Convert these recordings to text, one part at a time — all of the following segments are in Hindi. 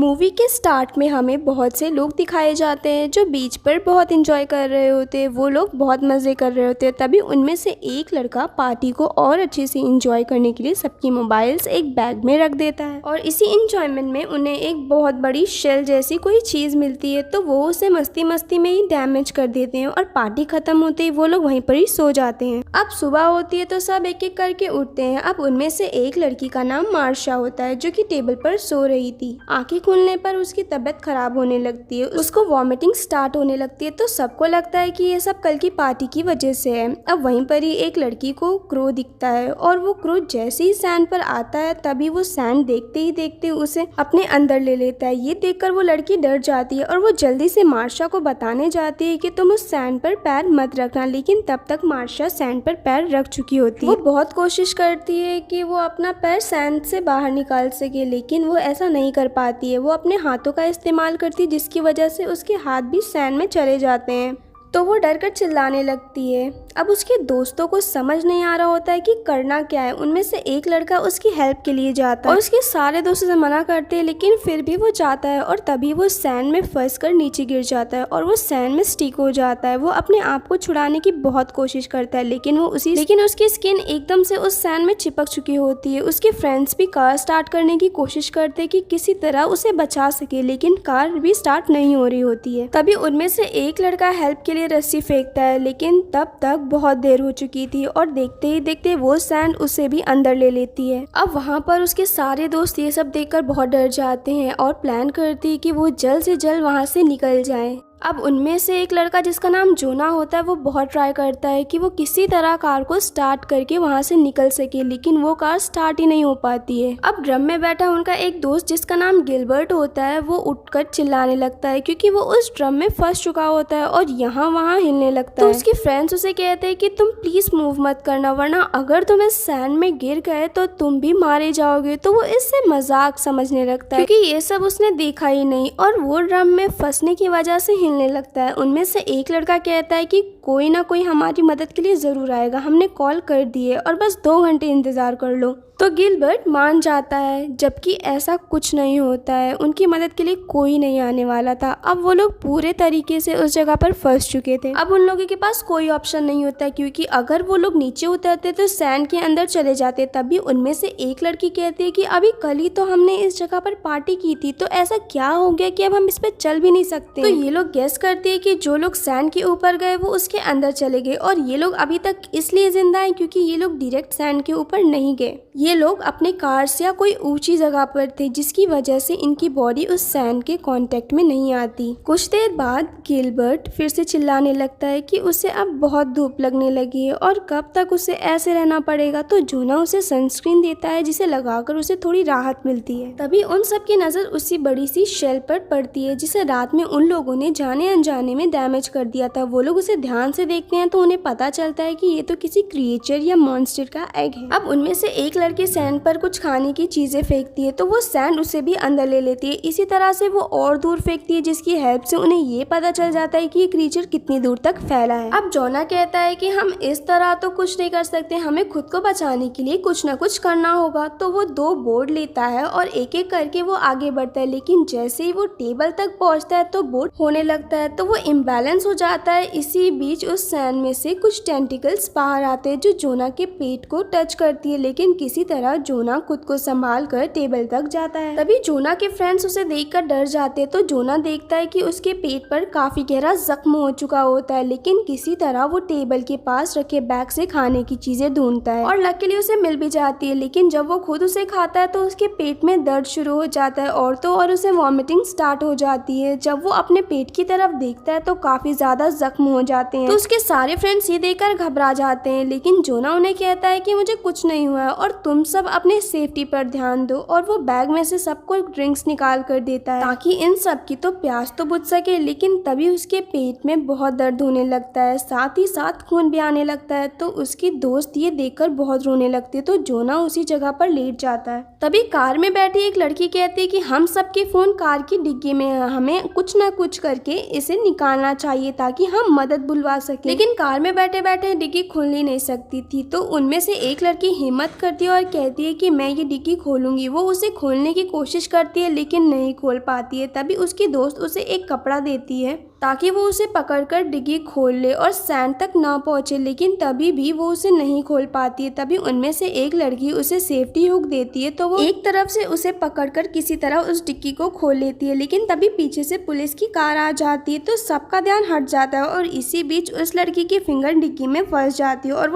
मूवी के स्टार्ट में हमें बहुत से लोग दिखाए जाते हैं जो बीच पर बहुत इंजॉय कर रहे होते हैं। वो लोग बहुत मज़े कर रहे होते हैं। तभी उनमें से एक लड़का पार्टी को और अच्छे से इंजॉय करने के लिए सबकी मोबाइल्स एक बैग में रख देता है और इसी इंजॉयमेंट में उन्हें एक बहुत बड़ी शेल जैसी कोई चीज़ मिलती है, तो वो उसे मस्ती मस्ती में ही डैमेज कर देते हैं और पार्टी खत्म होते ही वो लोग वहीं पर ही सो जाते हैं। अब सुबह होती है तो सब एक एक करके उठते हैं। अब उनमें से एक लड़की का नाम मार्शा होता है जो कि टेबल पर सो रही थी। आंखें खुलने पर उसकी तबीयत खराब होने लगती है, उसको वॉमिटिंग स्टार्ट होने लगती है। तो सबको लगता है कि ये सब कल की पार्टी की वजह से है। अब वहीं पर ही एक लड़की को क्रो दिखता है और वो क्रो जैसे ही सैंड पर आता है तभी वो सैंड देखते ही देखते उसे अपने अंदर ले लेता है। ये देखकर वो लड़की डर जाती है और वो जल्दी से मार्शा को बताने जाती है कि तुम उस सैंड पर पैर मत रखना, लेकिन तब तक मार्शा सैंड पर पैर रख चुकी होती है। वो बहुत कोशिश करती है कि वो अपना पैर सैंड से बाहर निकाल सके, लेकिन वो ऐसा नहीं कर पाती है। वो अपने हाथों का इस्तेमाल करती है जिसकी वजह से उसके हाथ भी सैंड में चले जाते हैं। तो वो डर कर चिल्लाने लगती है। अब उसके दोस्तों को समझ नहीं आ रहा होता है कि करना क्या है। उनमें से एक लड़का उसकी हेल्प के लिए जाता है और उसके सारे दोस्त उसे मना करते हैं, लेकिन फिर भी वो जाता है और तभी वो सैंड में फंस कर नीचे गिर जाता है और वो सैंड में स्टिक हो जाता है। वो अपने आप को छुड़ाने की बहुत कोशिश करता है, लेकिन उसकी स्किन एकदम से उस सैंड में चिपक चुकी होती है। उसके फ्रेंड्स भी कार स्टार्ट करने की कोशिश करते हैं कि किसी तरह उसे बचा सके, लेकिन कार भी स्टार्ट नहीं हो रही होती है। तभी उनमें से एक लड़का हेल्प के लिए रस्सी फेंकता है, लेकिन तब तक बहुत देर हो चुकी थी और देखते ही देखते वो सैंड उसे भी अंदर ले लेती है। अब वहाँ पर उसके सारे दोस्त ये सब देखकर बहुत डर जाते हैं और प्लान करते हैं कि वो जल्द से जल्द वहाँ से निकल जाएं। अब उनमें से एक लड़का जिसका नाम जोना होता है वो बहुत ट्राई करता है कि वो किसी तरह कार को स्टार्ट करके वहां से निकल सके, लेकिन वो कार स्टार्ट ही नहीं हो पाती है। अब ड्रम में बैठा उनका एक दोस्त जिसका नाम गिलबर्ट होता है वो उठकर चिल्लाने लगता है क्योंकि वो उस ड्रम में फंस चुका होता है और यहाँ वहाँ हिलने लगता है। तो उसके फ्रेंड्स उसे कहते हैं कि तुम प्लीज मूव मत करना, वरना अगर तुम इस सैंड में गिर गए तो तुम भी मारे जाओगे। तो वो इससे मजाक समझने लगता है क्योंकि ये सब उसने देखा ही नहीं और वो ड्रम में फंसने की वजह से हिलने लगता है। उनमें से एक लड़का कहता है कि कोई ना कोई हमारी मदद के लिए जरूर आएगा, हमने कॉल कर दी है और बस 2 घंटे इंतजार कर लो। तो गिलबर्ट मान जाता है, जबकि ऐसा कुछ नहीं होता है। उनकी मदद के लिए कोई नहीं आने वाला था। अब वो लोग पूरे तरीके से उस जगह पर फंस चुके थे। अब उन लोगों के पास कोई ऑप्शन नहीं होता क्योंकि अगर वो लोग नीचे उतरते तो सैंड के अंदर चले जाते। तभी उनमें से एक लड़की कहती है कि अभी कल ही तो हमने इस जगह पर पार्टी की थी, तो ऐसा क्या हो गया कि अब हम इस पे चल भी नहीं सकते। तो ये लोग गेस करते हैं कि जो लोग सैंड के ऊपर गए वो उसके अंदर चले गए और ये लोग अभी तक इसलिए जिंदा हैं क्योंकि ये लोग डायरेक्ट सैंड के ऊपर नहीं गए। ये लोग अपने कार्स या कोई ऊंची जगह पर थे जिसकी वजह से इनकी बॉडी उस सैंड के कांटेक्ट में नहीं आती। कुछ देर बाद गिलबर्ट फिर से चिल्लाने लगता है कि उसे अब बहुत धूप लगने लगी है और कब तक उसे ऐसे रहना पड़ेगा। तो जोना उसे सनस्क्रीन देता है जिसे लगाकर उसे थोड़ी राहत मिलती है। तभी उन सब की नजर उसी बड़ी सी शेल पर पड़ती है जिसे रात में उन लोगों ने जाने अनजाने में डैमेज कर दिया था। वो लोग उसे ध्यान से देखते हैं तो उन्हें पता चलता है कि ये तो किसी क्रिएचर या मॉन्स्टर का एग है। अब उनमें से एक लड़की सैंड पर कुछ खाने की चीजें फेंकती है तो वो सैंड उसे भी अंदर ले लेती है। इसी तरह से वो और दूर फेंकती है जिसकी हेल्प से उन्हें ये पता चल जाता है कि ये क्रीचर कितनी दूर तक फैला है। अब जोना कहता है कि हम इस तरह तो कुछ नहीं कर सकते, हमें खुद को बचाने के लिए कुछ न कुछ करना होगा। तो वो 2 बोर्ड लेता है और एक एक करके वो आगे बढ़ता है, लेकिन जैसे ही वो टेबल तक पहुंचता है तो बोर्ड होने लगता है तो वो इम्बैलेंस हो जाता है। इसी बीच उस सैंड में से कुछ टेंटिकल्स बाहर आते हैं जो जोना के पेट को टच करती है, लेकिन किसी तरह जोना खुद को संभाल कर टेबल तक जाता है। तभी जोना के फ्रेंड्स उसे देखकर डर जाते हैं तो जोना देखता है कि उसके पेट पर काफी गहरा जख्म हो चुका होता है, लेकिन किसी तरह वो टेबल के पास रखे बैग से खाने की चीजें ढूंढता है और लकीली उसे मिल भी जाती है। लेकिन जब वो खुद उसे खाता है तो उसके पेट में दर्द शुरू हो जाता है और तो और उसे वॉमिटिंग स्टार्ट हो जाती है। जब वो अपने पेट की तरफ देखता है तो काफी ज्यादा जख्म हो जाते हैं। तो उसके सारे फ्रेंड्स ये देखकर घबरा जाते हैं, लेकिन जोना उन्हें कहता है कि मुझे कुछ नहीं हुआ है और तुम सब अपने सेफ्टी पर ध्यान दो। और वो बैग में से सबको ड्रिंक्स निकाल कर देता है ताकि इन सब की तो प्यास तो बुझ सके। लेकिन तभी उसके पेट में बहुत दर्द होने लगता है, साथ ही साथ खून भी आने लगता है। तो उसकी दोस्त ये देखकर बहुत रोने लगती है तो जोना उसी जगह पर लेट जाता है। तभी कार में बैठी एक लड़की कहती है कि हम सबके फोन कार की डिग्गी में है, हमें कुछ ना कुछ करके इसे निकालना चाहिए ताकि हम मदद बुलवा खुलवा सके, लेकिन कार में बैठे बैठे डिग्गी खुल ही नहीं सकती थी। तो उनमें से एक लड़की हिम्मत करती है और कहती है कि मैं ये डिग्गी खोलूंगी। वो उसे खोलने की कोशिश करती है लेकिन नहीं खोल पाती है। तभी उसकी दोस्त उसे एक कपड़ा देती है ताकि वो उसे पकड़कर डिग्गी खोल ले और सैंड तक ना पहुंचे, लेकिन तभी भी वो उसे नहीं खोल पाती है। तभी उनमें से एक लड़की उसे सेफ्टी हुक देती है, तो वो एक तरफ से उसे पकड़कर किसी तरह उस डिग्गी को खोल लेती है। लेकिन तभी पीछे से पुलिस की कार आ जाती है, तो सबका ध्यान हट जाता है और इसी बीच उस लड़की की फिंगर डिग्गी में फंस जाती है और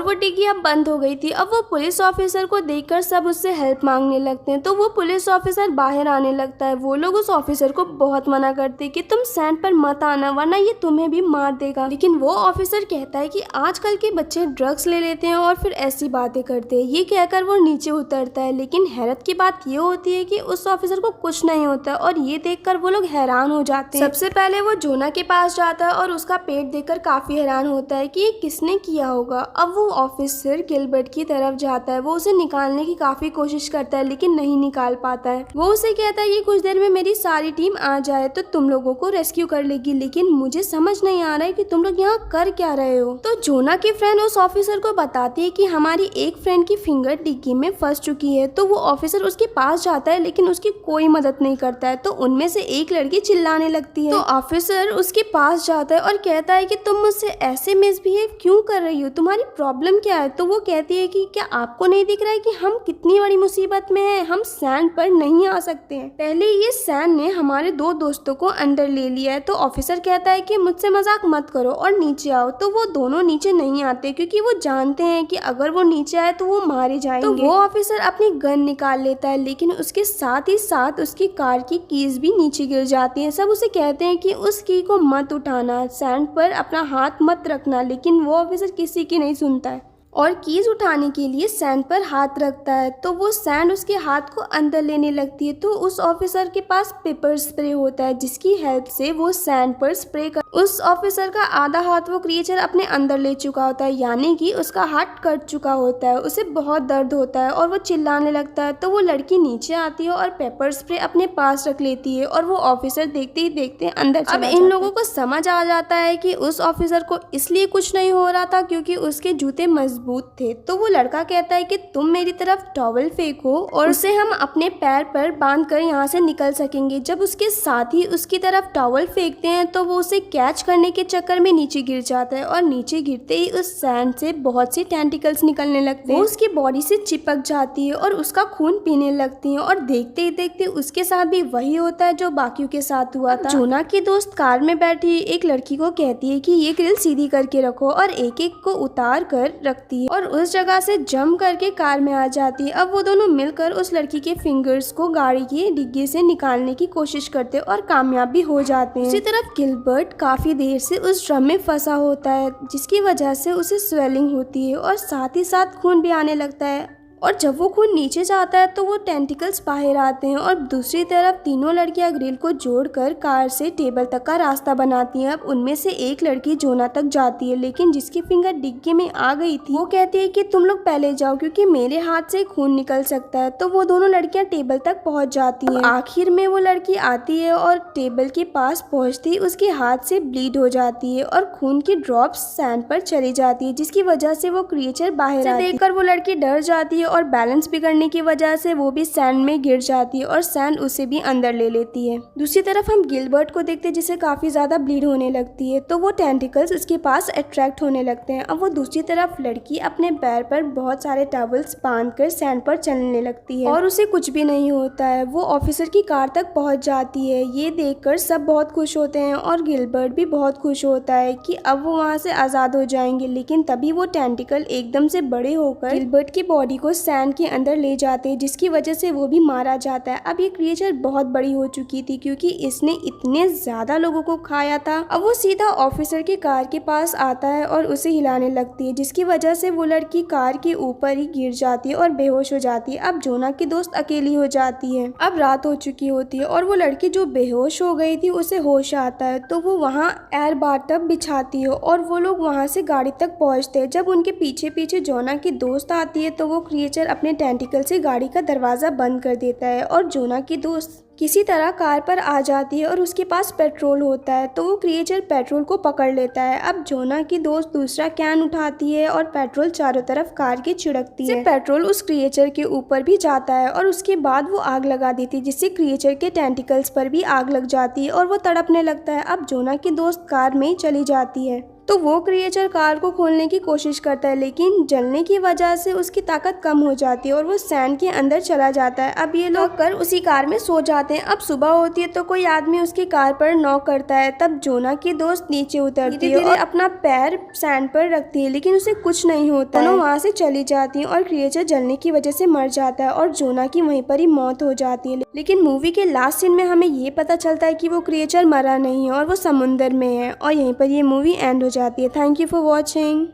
वो डिग्गी अब बंद हो गई थी। अब वो पुलिस ऑफिसर को देखकर सब उससे हेल्प मांगने लगते हैं, तो वो पुलिस ऑफिसर बाहर आने लगता है। वो लोग उस ऑफिसर को बहुत मना करते हैं कि तुम सैंड पर मत आना वरना ये तुम्हें भी मार देगा, लेकिन वो ऑफिसर कहता है कि आजकल के बच्चे ड्रग्स ले लेते हैं और फिर ऐसी बातें करते हैं। ये कहकर वो नीचे उतरता है, लेकिन हैरत की बात ये होती है कि उस ऑफिसर को कुछ नहीं होता और ये देखकर वो लोग हैरान हो जाते हैं। सबसे पहले वो जोना के पास जाता है और उसका पेट देखकर काफी हैरान होता है कि ये किसने किया होगा। अब वो ऑफिसर गिलबर्ट की तरफ जाता है, वो उसे निकालने की काफी कोशिश करता है लेकिन नहीं निकाल पाता है। वो उसे कहता है ये कुछ देर में मेरी सारी टीम आ जाए तो तुम लोगों को रेस्क्यू कर लेगी, लेकिन मुझे समझ नहीं आ रहा है कि तुम लोग यहाँ कर क्या रहे हो। तो जोना की फ्रेंड उस ऑफिसर को बताती है कि हमारी एक फ्रेंड की फिंगर डिग्गी में फंस चुकी है। तो वो ऑफिसर उसके पास जाता है लेकिन उसकी कोई मदद नहीं करता है। तो उनमें से एक लड़की चिल्लाने लगती है, तो ऑफिसर उसके पास जाता है और कहता है कि तुम मुझसे ऐसे मिसबिहेव क्यों कर रही हो, तुम्हारी प्रॉब्लम क्या है। तो वो कहती है कि क्या आपको नहीं दिख रहा है कि हम कितनी बड़ी मुसीबत में हैं, हम सैंड पर नहीं आ सकते हैं। पहले ये सैंड ने हमारे दो दोस्तों को अंदर ले लिया है। तो ऑफिसर कहता है कि मुझसे मजाक मत करो और नीचे आओ। तो वो दोनों नीचे नहीं आते क्योंकि वो जानते हैं कि अगर वो नीचे आए तो वो मारे जाएंगे। तो वो ऑफिसर अपनी गन निकाल लेता है, लेकिन उसके साथ ही साथ उसकी कार की कीज भी नीचे गिर जाती हैं। सब उसे कहते हैं कि उस की को मत उठाना, सैंड पर अपना हाथ मत रखना, लेकिन वो ऑफिसर किसी की नहीं सुनता है और कीज उठाने के लिए सैंड पर हाथ रखता है। तो वो सैंड उसके हाथ को अंदर लेने लगती है। तो उस ऑफिसर के पास पेपर स्प्रे होता है जिसकी हेल्प से वो सैंड पर स्प्रे कर उस ऑफिसर का आधा हाथ वो क्रिएचर अपने अंदर ले चुका होता है, यानी कि उसका हाथ कट चुका होता है। उसे बहुत दर्द होता है और वो चिल्लाने लगता है। तो वो लड़की नीचे आती है और पेपर स्प्रे अपने पास रख लेती है और वो ऑफिसर देखते ही देखते अंदर चला जाता है। अब इन लोगों को समझ आ जाता है कि उस ऑफिसर को इसलिए कुछ नहीं हो रहा था क्योंकि उसके जूते मजबूत थे। तो वो लड़का कहता है कि तुम मेरी तरफ टॉवल फेंको और उसे हम अपने पैर पर बांध कर यहाँ से निकल सकेंगे। जब उसके साथी उसकी तरफ टॉवल फेंकते हैं तो वो उसे कैच करने के चक्कर में नीचे गिर जाता है और नीचे गिरते ही उस सैंड से बहुत सी टेंटिकल्स निकलने लगते हैं। वो उसकी बॉडी से चिपक जाती है और उसका खून पीने लगती है और देखते ही देखते उसके साथ भी वही होता है जो बाकियों के साथ हुआ था। जोना की दोस्त कार में बैठी एक लड़की को कहती है कि ये ग्रिल सीधी करके रखो और एक एक को उतार कर रखती है और उस जगह से जंप करके कार में आ जाती है। अब वो दोनों मिलकर उस लड़की के फिंगर्स को गाड़ी की डिग्गी से निकालने की कोशिश करते और कामयाब भी हो जाते हैं। उसी तरफ गिलबर्ट काफी देर से उस ड्रम में फंसा होता है जिसकी वजह से उसे स्वेलिंग होती है और साथ ही साथ खून भी आने लगता है और जब वो खून नीचे जाता है तो वो टेंटिकल्स बाहर आते हैं और दूसरी तरफ तीनों लड़कियां ग्रिल को जोड़कर कार से टेबल तक का रास्ता बनाती हैं। अब उनमें से एक लड़की जोना तक जाती है, लेकिन जिसकी फिंगर डिग्गी में आ गई थी वो कहती है कि तुम लोग पहले जाओ क्योंकि मेरे हाथ से खून निकल सकता है। तो वो दोनों लड़कियां टेबल तक पहुंच जाती हैं। आखिर में वो लड़की आती है और टेबल के पास पहुंचते ही उसके हाथ से ब्लीड हो जाती है और खून की ड्रॉप्स सैंड पर चली जाती है जिसकी वजह से वो क्रिएचर बाहर आती है। देखकर वो लड़की डर जाती है और बैलेंस बिगड़ने की वजह से वो भी सैंड में गिर जाती है और सैंड उसे भी अंदर ले लेती है। दूसरी तरफ हम गिलबर्ट को देखते हैं जिसे काफी ज्यादा ब्लीड होने लगती है, तो वो टेंटिकल्स उसके पास अट्रैक्ट होने लगते हैं। अब वो दूसरी तरफ लड़की अपने पैर पर बहुत सारे टॉवल्स बांधकर सैंड पर चलने लगती है और उसे कुछ भी नहीं होता है। वो ऑफिसर की कार तक पहुंच जाती है। ये देखकर सब बहुत खुश होते हैं और गिलबर्ट भी बहुत खुश होता है कि अब वो वहाँ से आजाद हो जाएंगे, लेकिन तभी वो टेंटिकल एकदम से बड़े होकर गिलबर्ट की बॉडी को सैंड के अंदर ले जाते हैं जिसकी वजह से वो भी मारा जाता है। अब ये क्रिएचर बहुत बड़ी हो चुकी थी क्योंकि इसने इतने ज्यादा लोगों को खाया था। अब वो सीधा ऑफिसर की कार के पास आता है और उसे हिलाने लगती है जिसकी वजह से वो लड़की कार के ऊपर ही गिर जाती है और बेहोश हो जाती है। अब जोना की दोस्त अकेली हो जाती है। अब रात हो चुकी होती है और वो लड़की जो बेहोश हो गई थी उसे होश आता है, तो वो वहाँ एयर बाथटब बिछाती है और वो लोग वहाँ से गाड़ी तक पहुँचते हैं। जब उनके पीछे पीछे जोना की दोस्त आती है तो वो क्रिएचर क्रिएचर अपने टेंटिकल से गाड़ी का दरवाज़ा बंद कर देता है और जोना की दोस्त किसी तरह कार पर आ जाती है और उसके पास पेट्रोल होता है, तो वो क्रिएचर पेट्रोल को पकड़ लेता है। अब जोना की दोस्त दूसरा कैन उठाती है और पेट्रोल चारों तरफ कार के छिड़कती है। पेट्रोल उस क्रिएचर के ऊपर भी जाता है और उसके बाद वो आग लगा देती है, जिससे क्रिएचर के टेंटिकल्स पर भी आग लग जाती है और वो तड़पने लगता है। अब जोना की दोस्त कार में ही चली जाती है, तो वो क्रिएचर कार को खोलने की कोशिश करता है, लेकिन जलने की वजह से उसकी ताकत कम हो जाती है और वो सैंड के अंदर चला जाता है। अब ये लोग कर उसी कार में सो जाते हैं। अब सुबह होती है तो कोई आदमी उसकी कार पर नॉक करता है। तब जोना की दोस्त नीचे उतरती है और अपना पैर सैंड पर रखती है, लेकिन उसे कुछ नहीं होता है। दोनों वहाँ से चली जाती हैं और क्रिएचर जलने की वजह से मर जाता है और जोना की वहीं पर ही मौत हो जाती है। लेकिन मूवी के लास्ट सीन में हमें ये पता चलता है कि वो क्रिएचर मरा नहीं है और वो समुंदर में है, और यहीं पर ये मूवी एंड हो जाती है। Thank you for watching.